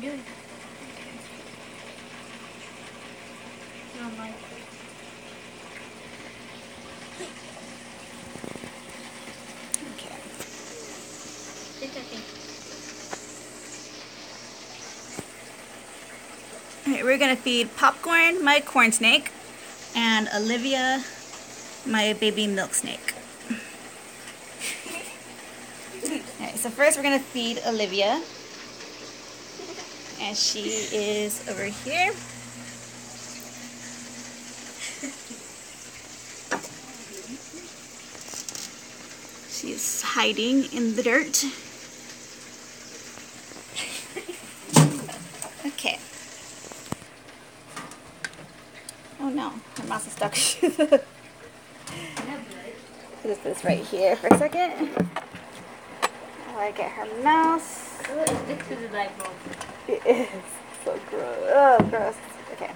you doing? Not my Okay. It's okay. Alright, we're gonna feed Popcorn, my corn snake, and Olivia, my baby milk snake. Alright, so first we're gonna feed Olivia. And she is over here. She's hiding in the dirt. Okay. Oh no, her mouse is stuck. Just put this right here for a second. While I get her mouse. This is a light bulb. It is so gross. Oh, gross. Okay.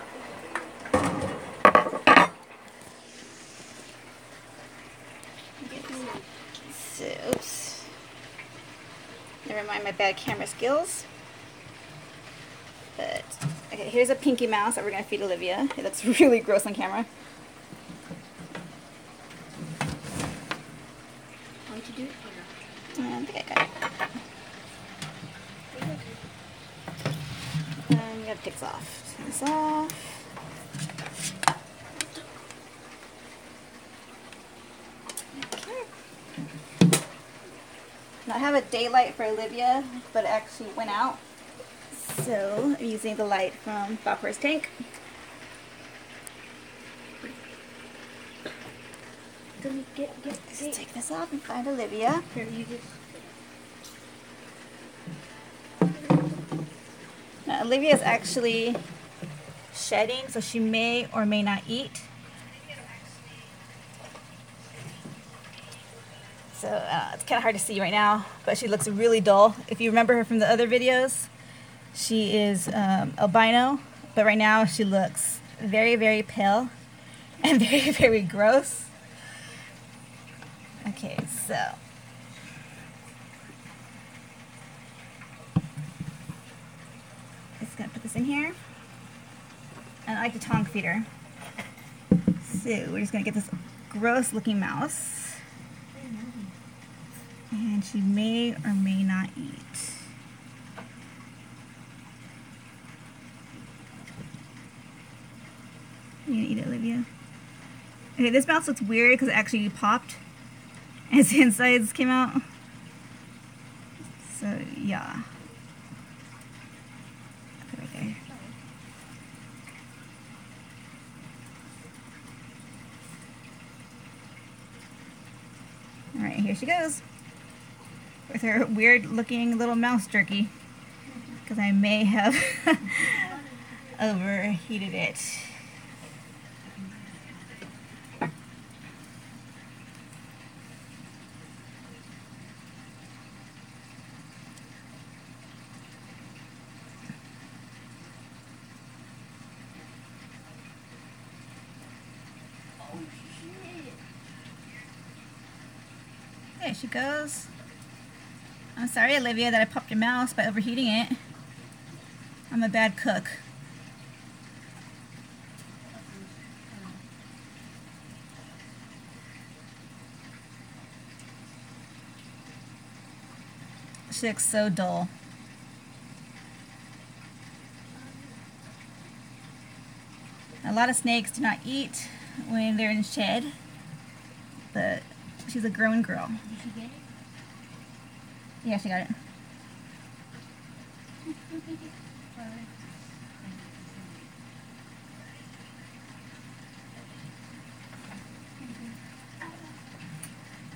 So, oops. Never mind my bad camera skills. But, okay, here's a pinky mouse that we're going to feed Olivia. It looks really gross on camera. Why'd you do it for now? I think I got it. I'm going to take this off. Take this off. Okay. Now I have a daylight for Olivia, but it actually went out. So I'm using the light from Popcorn's tank. Just take this off and find Olivia. Here, you just. Now Olivia is actually shedding, so she may or may not eat. So it's kind of hard to see right now, but she looks really dull. If you remember her from the other videos, she is albino, but right now she looks very, very pale and very, very gross. Okay, so just gonna put this in here. And I like to tongue feed her. So we're just gonna get this gross looking mouse. And she may or may not eat. You gonna eat it, Olivia? Okay, this mouse looks weird because it actually popped as the insides came out. So yeah. Put it right there. Alright, here she goes. With her weird looking little mouse jerky. Because I may have overheated it. There she goes. I'm sorry, Olivia, that I popped your mouse by overheating it. I'm a bad cook. She looks so dull. A lot of snakes do not eat when they're in shed, but she's a grown girl. Did she get it? Yeah, she got it.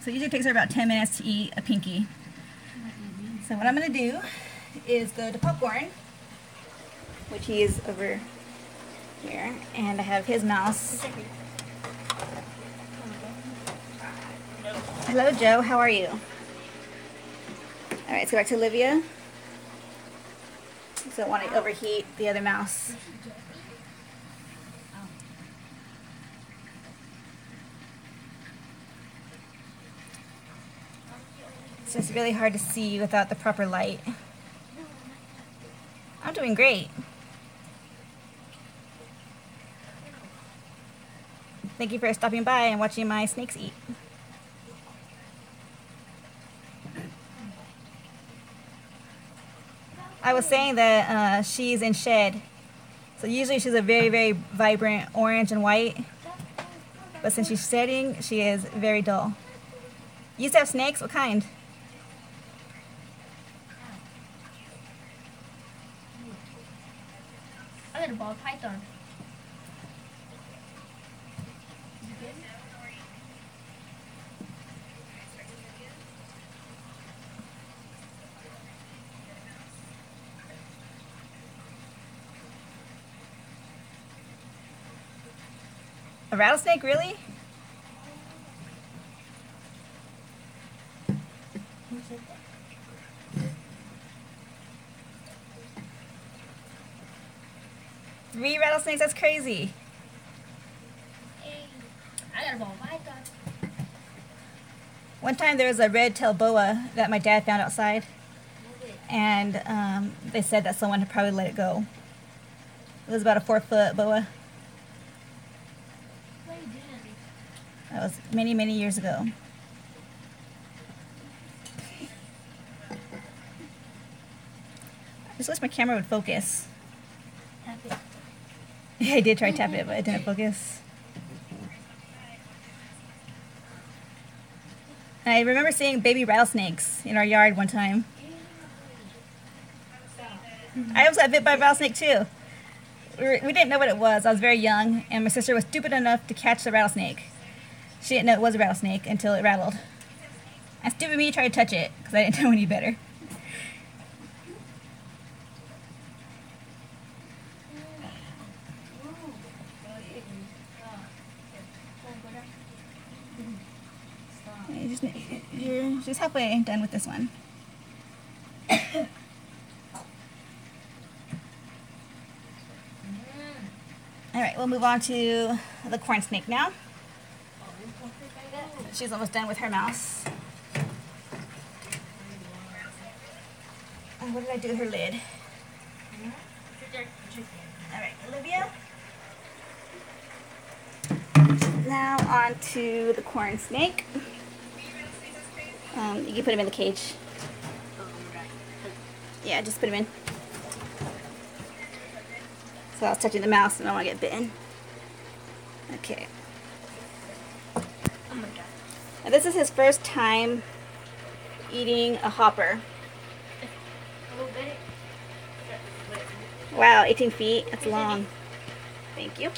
So it usually takes her about 10 minutes to eat a pinky. So what I'm going to do is go to Popcorn, which he is over here, and I have his mouse. Hello, Joe. How are you? All right, let's go back to Olivia. So I don't want to overheat the other mouse. It's just really hard to see without the proper light. I'm doing great. Thank you for stopping by and watching my snakes eat. I was saying that she's in shed. So usually she's a very, very vibrant orange and white. But since she's shedding, she is very dull. You used to have snakes? What kind? I got a ball python. A rattlesnake, really? Who said that? 3 rattlesnakes? That's crazy. Hey, I got a ball python. One time there was a red-tailed boa that my dad found outside. And they said that someone had probably let it go. It was about a 4-foot boa. That was many, many years ago. I just wish my camera would focus. Tap it. Yeah, I did try to tap it, but it didn't focus. And I remember seeing baby rattlesnakes in our yard one time. I almost got bit by a rattlesnake too. We didn't know what it was. I was very young, and my sister was stupid enough to catch the rattlesnake. She didn't know it was a rattlesnake until it rattled. And stupid me tried to touch it because I didn't know any better. You're just halfway done with this one. Alright, we'll move on to the corn snake now. She's almost done with her mouse. And what did I do with her lid? Alright, Olivia. Now on to the corn snake. You can put him in the cage. Yeah, just put him in. So I was touching the mouse and I don't want to get bitten. Okay. Oh my god. Now this is his first time eating a hopper. Wow, 18 feet. That's long. Thank you.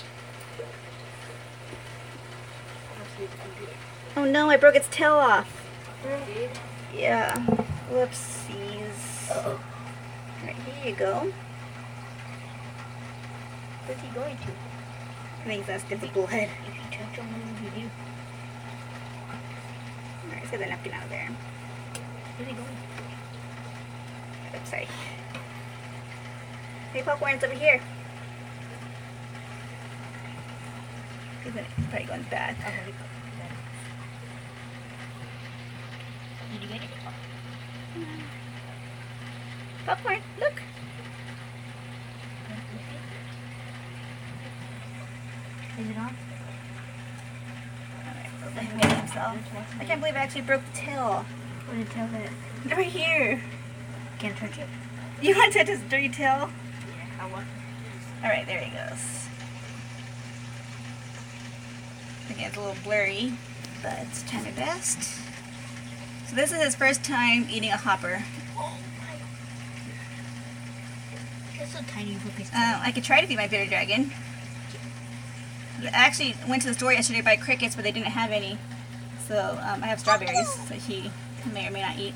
Oh no, I broke its tail off. Yeah. Whoopsies. Alright, here you go. Where's he going to? I think that's the blood. If you touch him, what would you do? Alright, let's get the napkin out of there. Where's he going? Oops, sorry. Hey, popcorn's over here. He's probably going bad. Did you get it? Popcorn, look. Is it on? Alright, let him get it himself. I can't believe I actually broke the tail. What did it tell that? Right here. Can't touch it? You want to touch his dirty tail? Yeah, I want. Alright, there he goes. Again, it's a little blurry, but it's trying my best. So this is his first time eating a hopper. Oh my. That's so tiny for his I could try to feed my bitter dragon. I actually went to the store yesterday to buy crickets, but they didn't have any. So I have strawberries that he may or may not eat.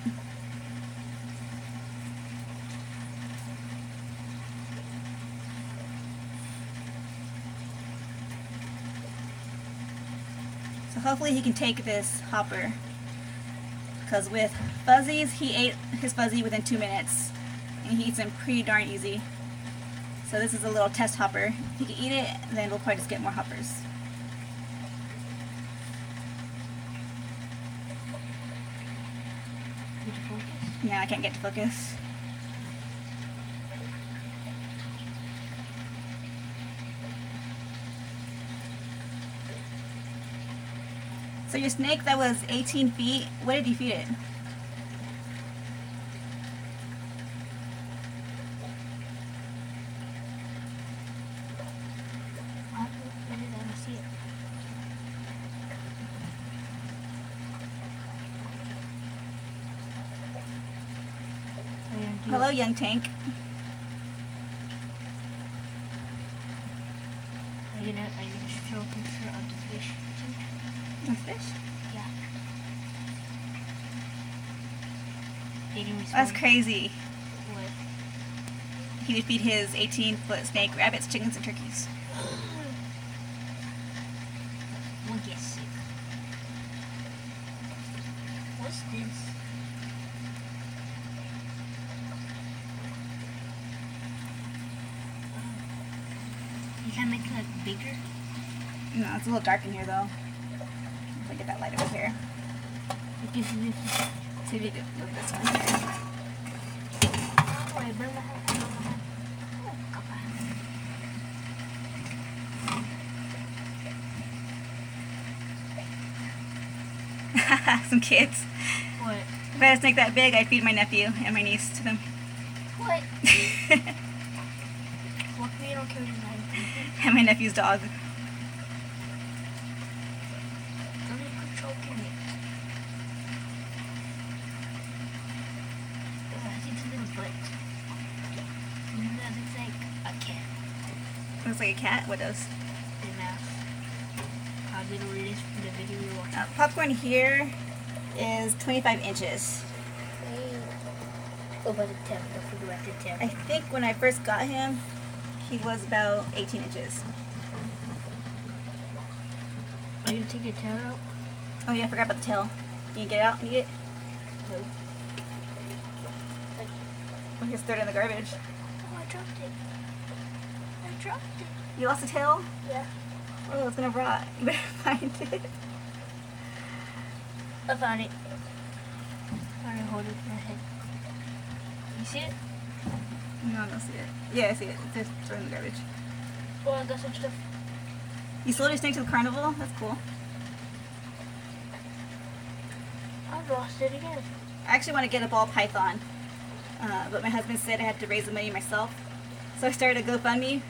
So hopefully he can take this hopper. Because with fuzzies, he ate his fuzzy within 2 minutes. And he eats them pretty darn easy. So this is a little test hopper. If he can eat it, then we'll probably just get more hoppers. Did you focus? Yeah, I can't get to focus. So your snake that was 18 feet, what did you feed it? Hello, young tank. Are you gonna show a picture of the fish? The fish? Yeah. They didn't respond. That's crazy. What? He would feed his 18-foot snake rabbits, chickens, and turkeys. We'll get sick. What's this? You can make it like bigger. No, it's a little dark in here though. If I get that light over here. See if you can move this one here. Oh, I burned my hand. Oh, come on. Some kids. What? If I had a snake that big, I'd feed my nephew and my niece to them. What? Luckily, I don't care what you And my nephew's dog. Don't even quit choking it. I think it's a little butt. That looks like a cat. Looks like a cat. What does? The mouth. How little it is from the video we were watching. Popcorn here is 25 inches. Oh, but the tip. Don't forget about the tip. I think when I first got him, he was about 18 inches. Are you gonna take your tail out? Oh yeah, I forgot about the tail. Can you get it out and eat it? No. We just throw it in the garbage. Oh, I dropped it. I dropped it. You lost the tail? Yeah. Oh, it's gonna rot. You better find it. I found it. I'm gonna hold it in my head. You see it? No, I don't see it. Yeah, I see it. Just throw it in the garbage. Oh, I got some stuff. You sold your snake to the carnival? That's cool. I lost it again. I actually want to get a ball python, but my husband said I had to raise the money myself. So I started a GoFundMe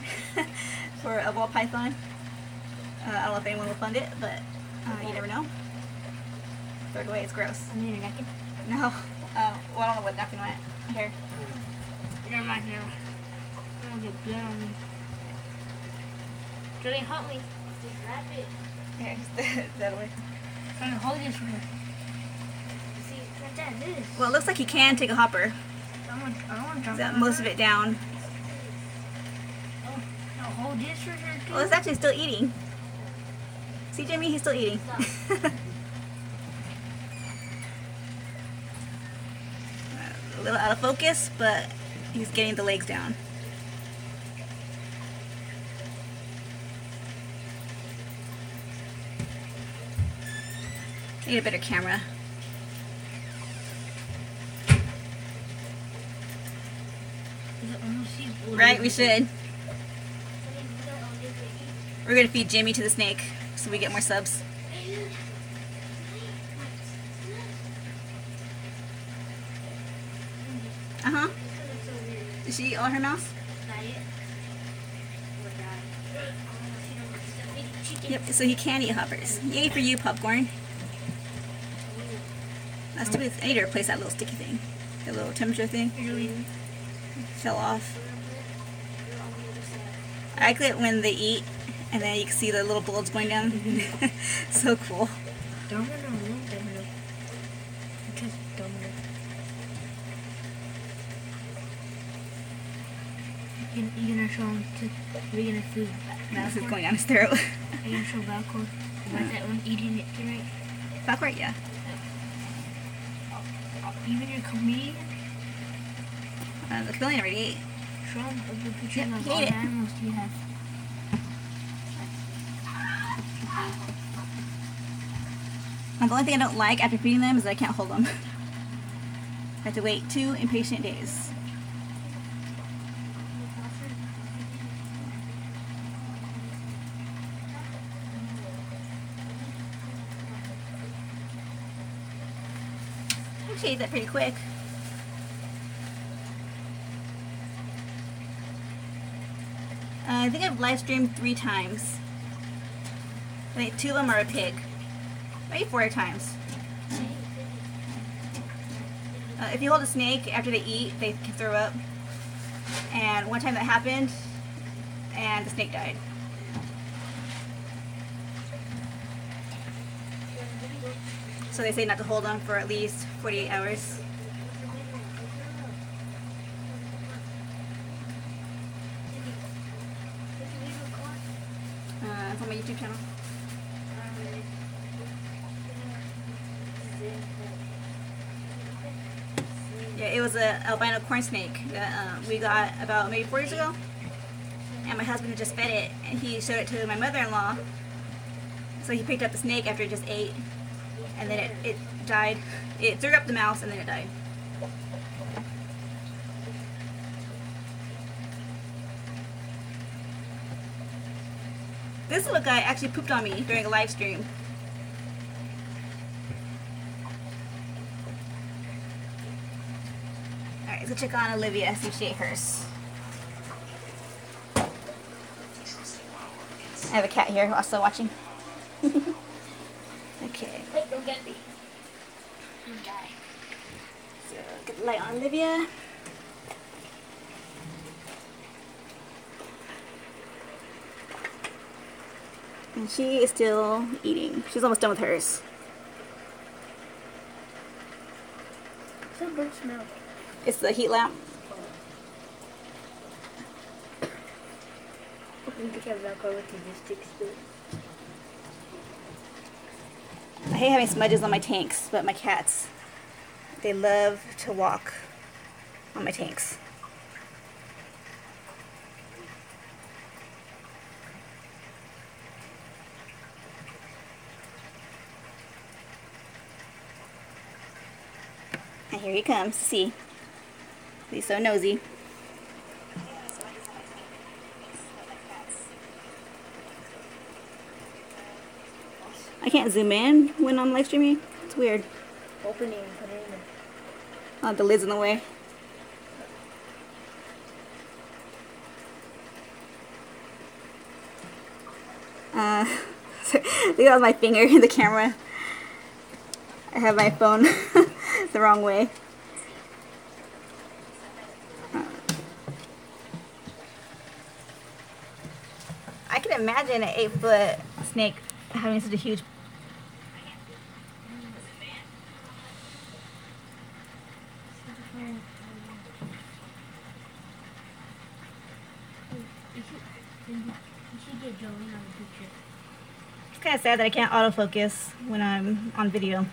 for a ball python. I don't know if anyone will fund it, but you never know. Throw it away, it's gross. I need a napkin. No. Well, I don't know what napkin went. Here. Never mind now. I'm gonna get blood on me. Julian, help me. Just grab it. Here, just that away. I'm gonna hold this for her. See, right there, this. Well, it looks like you can take a hopper. I don't want to jump Set on most her. of it down. Oh, no, hold this for her too. Well, it's actually still eating. See, Jimmy? He's still eating. A little out of focus, but he's getting the legs down. Need a better camera. Right, we should. We're gonna feed Jimmy to the snake so we get more subs. Uh-huh. Did she eat all her mouse? Yep, so he can eat hoppers. Yay for you, Popcorn. That's stupid. I need to replace that little sticky thing. That little temperature thing. Fell off. I like it when they eat and then you can see the little bullets going down. So cool. You're gonna show him to, we're gonna food This is going down his throat. Are you gonna show Valcourt about that one eating it tonight? Popcorn, yeah. Even your comedian? The chameleon already ate. Show him a good picture Yep, of he all ate the it. animals you have. And the only thing I don't like after feeding them is that I can't hold them. I have to wait 2 impatient days. actually ate that pretty quick. I think I've live streamed 3 times. I think 2 of them are a pig. Maybe 4 times. If you hold a snake after they eat, they can throw up. And one time that happened, and the snake died. So they say not to hold them for at least 48 hours. It's on my YouTube channel. Yeah, it was an albino corn snake that we got about maybe 4 years ago. And my husband had just fed it, and he showed it to my mother-in-law. So he picked up the snake after it just ate, and then it died. It threw up the mouse, and then it died. This little guy actually pooped on me during a live stream. Alright, let's check on Olivia, see if she ate hers. I have a cat here also watching. Okay. Wait, don't get me. Okay. So, get the light on Olivia. And she is still eating. She's almost done with hers. What's that bird smell? It's the heat lamp. I hate having smudges on my tanks, but my cats, they love to walk on my tanks. And here he comes. See, he's so nosy. I can't zoom in when I'm live streaming. It's weird. Open it and put it in there. Oh, the lid's in the way. Look at my finger in the camera. I have my phone the wrong way. I can imagine an 8-foot snake having such a huge. It's kind of sad that I can't autofocus when I'm on video.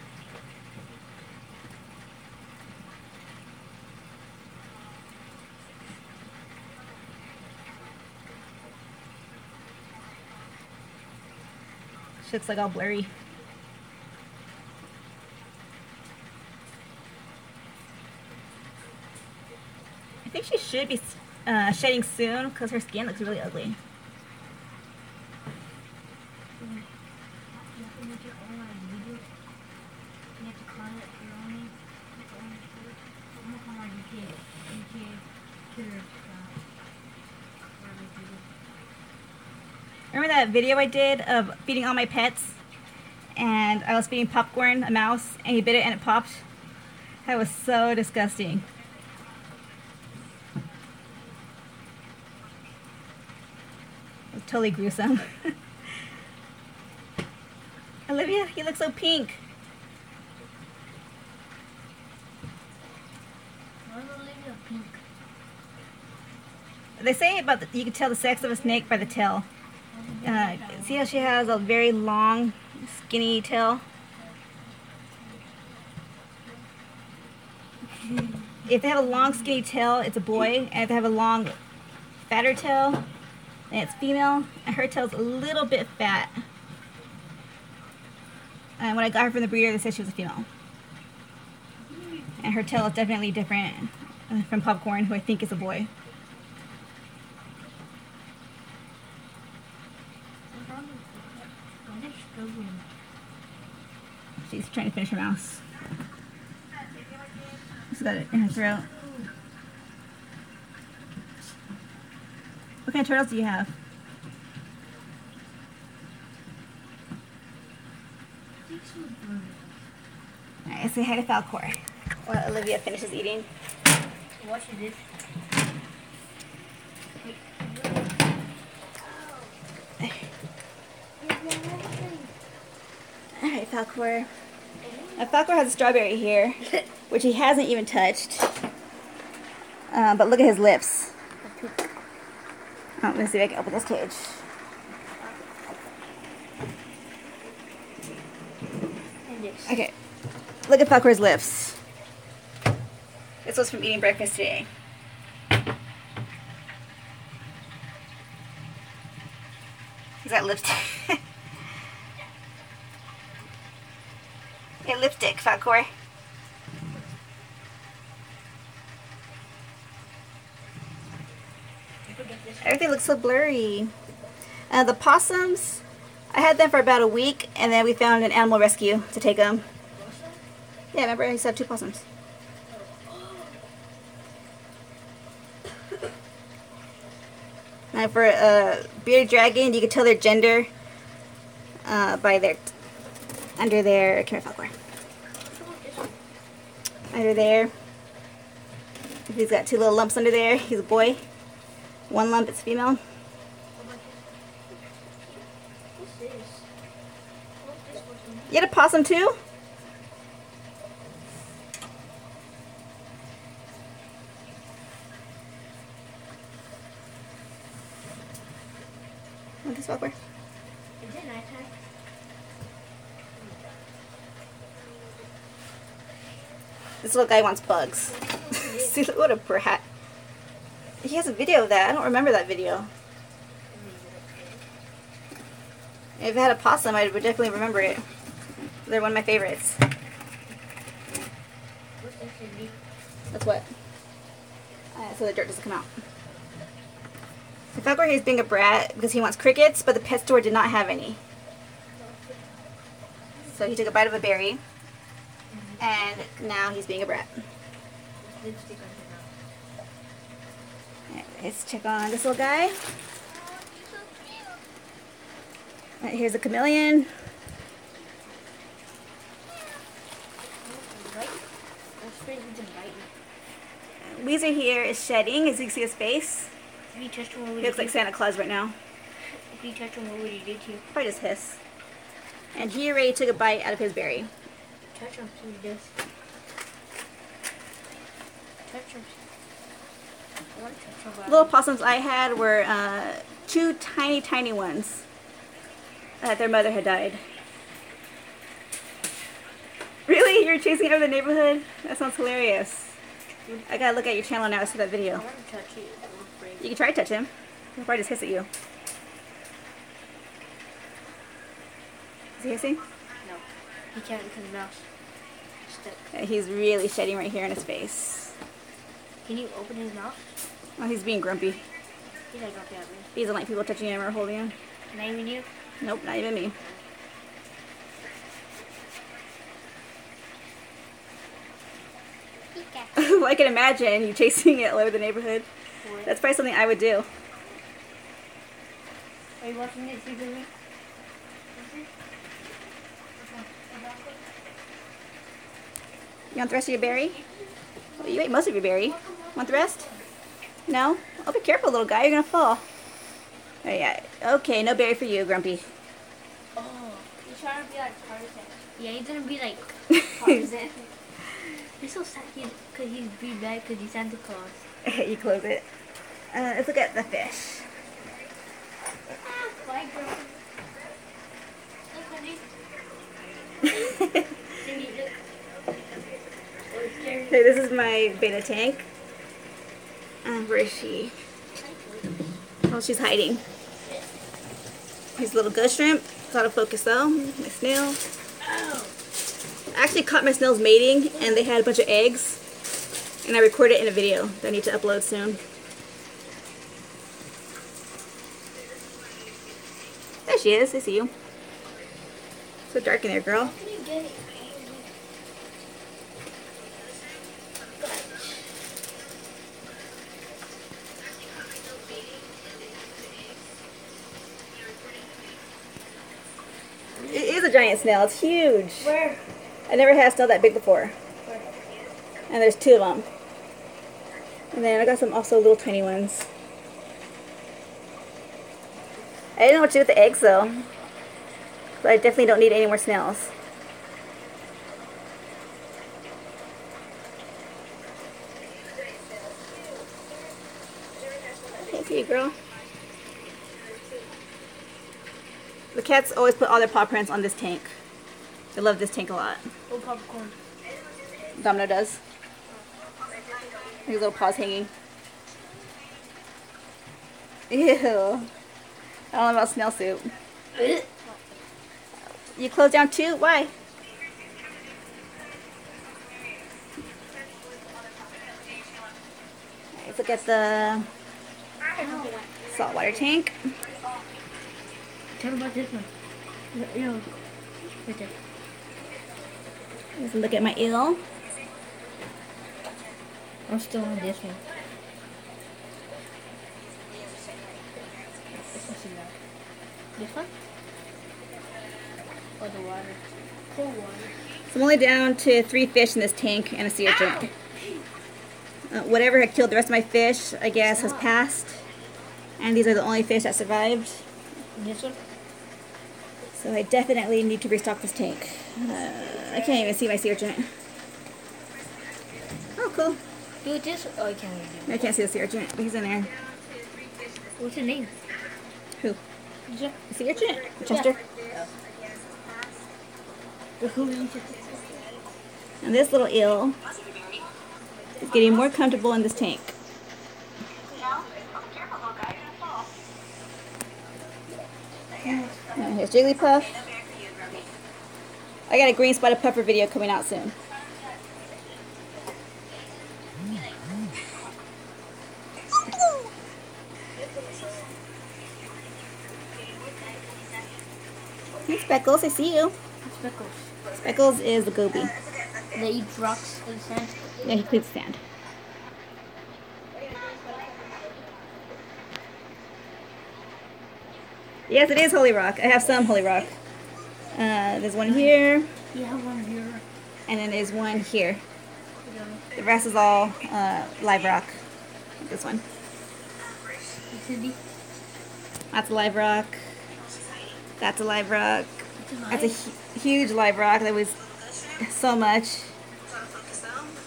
Shit's like all blurry. I think she should be shedding soon because her skin looks really ugly. Remember that video I did of feeding all my pets? And I was feeding Popcorn, a mouse, and he bit it and it popped? That was so disgusting. It was totally gruesome. Olivia, you look so pink. Why is Olivia pink? They say about you can tell the sex of a snake by the tail. See how she has a very long, skinny tail? If they have a long, skinny tail, it's a boy. And if they have a long, fatter tail, then it's female. And her tail's a little bit fat. And when I got her from the breeder, they said she was a female. And her tail is definitely different from Popcorn, who I think is a boy. She's trying to finish her mouse. She's got it in her throat. What kind of turtles do you have? Alright, say hi to Falcor while Olivia finishes eating. What is this? Alright, Falcor. Now, Falcor has a strawberry here, which he hasn't even touched. But look at his lips. Oh, let's see if I can open this cage. Okay, look at Falcor's lips. This was from eating breakfast today. He's got lipstick. Hey, lipstick, Falcor. Everything looks so blurry. The possums, I had them for about a week, and then we found an animal rescue to take them. Yeah, remember I used to have 2 possums. Now for a bearded dragon, you can tell their gender by their under their Falcor. Under there. He's got 2 little lumps under there. He's a boy. 1 lump is female. You had a possum too? Want this Falcor? Is it nighttime? This little guy wants bugs. See, look what a brat. He has a video of that. I don't remember that video. If I had a possum, I would definitely remember it. They're one of my favorites. That's what? So the dirt doesn't come out. The Falcor here is being a brat because he wants crickets, but the pet store did not have any. So he took a bite of a berry, and now he's being a brat. Alright, let's check on this little guy. Alright, here's a chameleon. Weezer here is shedding, as you can see his face. If you touched him, what would He looks like Santa Claus right now. If you touched him, what would he do to you? Probably just hiss. And he already took a bite out of his berry. Touch him, see what he does. Touch him. I want to touch him. Little possums I had were 2 tiny ones. Their mother had died. Really? You're chasing over the neighborhood? That sounds hilarious. I gotta look at your channel now to see that video. I want to touch you. You can try to touch him. He'll probably just hiss at you. Is he hissing? No. He can't because his mouth's stuck. Yeah, he's really shedding right here in his face. Can you open his mouth? Oh, he's being grumpy. He's like grumpy at me. He doesn't like people touching him or holding him. Not even you? Nope, not even me. Well, I can imagine you chasing it all over the neighborhood. What? That's probably something I would do. Are you watching this with me? You want the rest of your berry? Well, you ate most of your berry. Want the rest? No? Oh, be careful, little guy. You're going to fall. Oh, yeah. Okay, no berry for you, Grumpy. Oh, he's trying to be like Tarzan. Yeah, he's gonna be like Tarzan. He's so sad because he's being bad because he's Santa Claus. You close it. Let's look at the fish. Bye, girl. Look, honey. Cindy, look. Oh, it's scary. Hey, this is my beta tank. Where is she? Oh, she's hiding. Here's a little ghost shrimp. It's out of focus though. My snail. Oh. I actually caught my snails mating and they had a bunch of eggs. And I recorded it in a video that I need to upload soon. There she is. I see you. So dark in there, girl. How can you get it? a giant snail. It's huge. Where? I never had a snail that big before. Where? And there's 2 of them. And then I got some also little tiny ones. I didn't know what to do with the eggs though. But I definitely don't need any more snails. Thank you, girl. The cats always put all their paw prints on this tank. They love this tank a lot. Oh, popcorn. Domino does. His little paws hanging. Ew. I don't know about snail soup. You closed down too? Why? Let's look at the saltwater tank. Tell me about this one. Yo, right there. Let's look at my eel. I'm still on this one. This one? Or the water? Cold water. So I'm only down to 3 fish in this tank and a sea urchin. Whatever had killed the rest of my fish, I guess, has passed. And these are the only fish that survived. This one? So I definitely need to restock this tank. I can't even see my sea urchin. Oh, cool. Do this? Oh, I can't do I can't see the sea urchin, but he's in there. What's your name? Who? Is The sea urchin? Chester? Who is it? And this little eel is getting more comfortable in this tank. And here's Jigglypuff. I got a green spotted puffer video coming out soon. Hey Speckles, I see you. Speckles. Speckles is the goby. They eat rocks and sand. Yeah, he cleans sand. Yes, it is Holy Rock. I have some Holy Rock. There's one here, You have one here. and then there's one here. The rest is all live rock. This one. That's a live rock. That's a live rock. That's a huge live rock that weighs so much.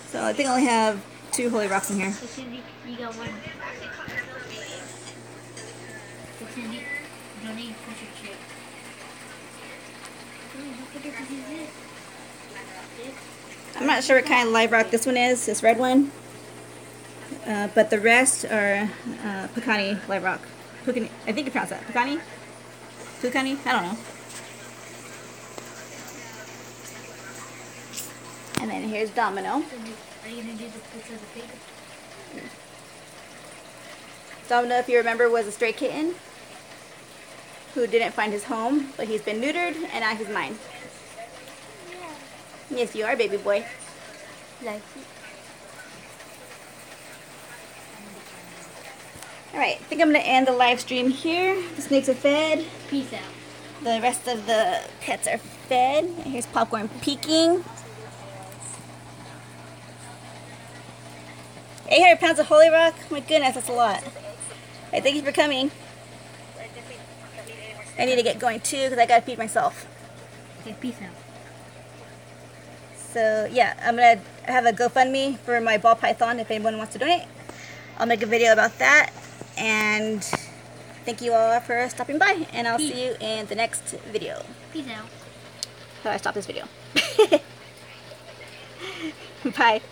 So I think I only have 2 Holy Rocks in here. You got one. Don't need to push your chip. I'm not sure what kind of live rock this one is, this red one. But the rest are Pecani live rock. Pecani, I think you pronounce that. Pecani? Pecani? I don't know. And then here's Domino. Are you going to do the picture of the pig? Domino, if you remember, was a stray kitten who didn't find his home, but he's been neutered and now he's mine. Yeah. Yes, you are, baby boy. Like it. Alright, I think I'm going to end the live stream here. The snakes are fed. Peace out. The rest of the pets are fed. And here's Popcorn peeking. 800 pounds of Holy Rock? My goodness, that's a lot. Hey, thank you for coming. I need to get going too because I gotta feed myself. Okay, peace out. So yeah, I'm gonna have a GoFundMe for my ball python if anyone wants to donate. I'll make a video about that. And thank you all for stopping by, and I'll see you in the next video. Peace out. How do I stop this video? Bye.